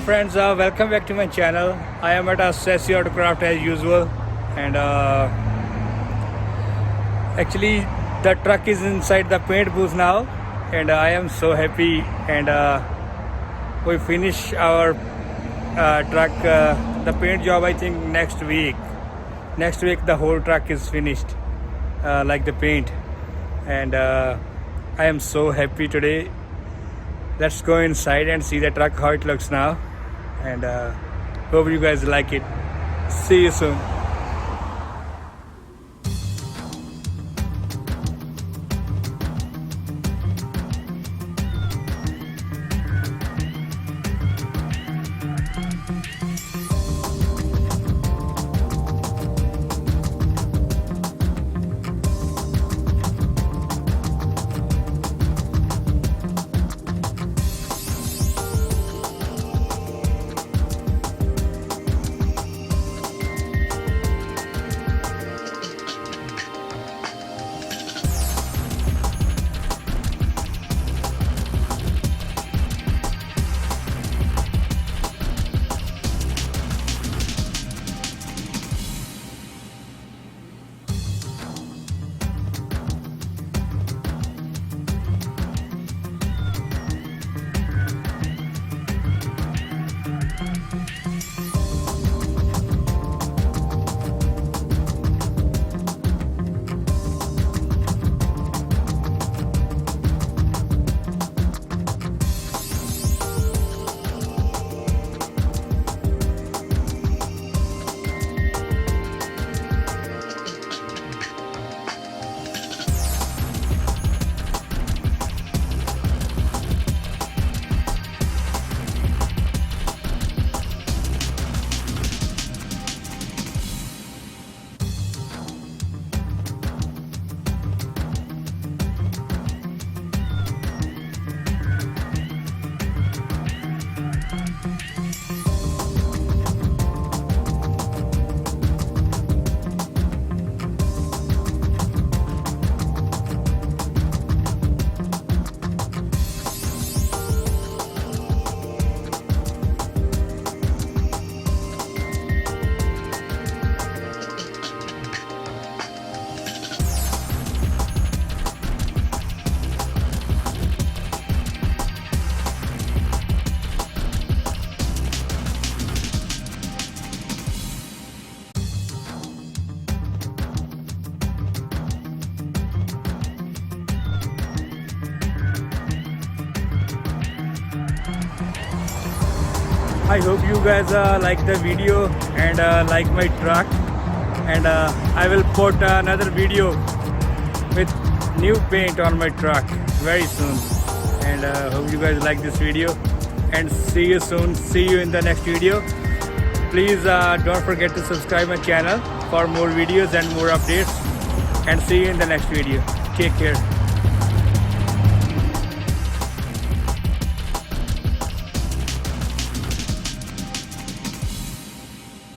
friends, welcome back to my channel. I am at a Sassy Autocraft as usual, and actually the truck is inside the paint booth now, and I am so happy. And we finish our truck, the paint job. I think next week the whole truck is finished, like the paint, and I am so happy today. Let's go inside and see the truck, how it looks now, and hope you guys like it. See you soon. I hope you guys like the video and like my truck, and I will put another video with new paint on my truck very soon, and hope you guys like this video, and see you soon. See you in the next video. Please don't forget to subscribe my channel for more videos and more updates, and see you in the next video. Take care.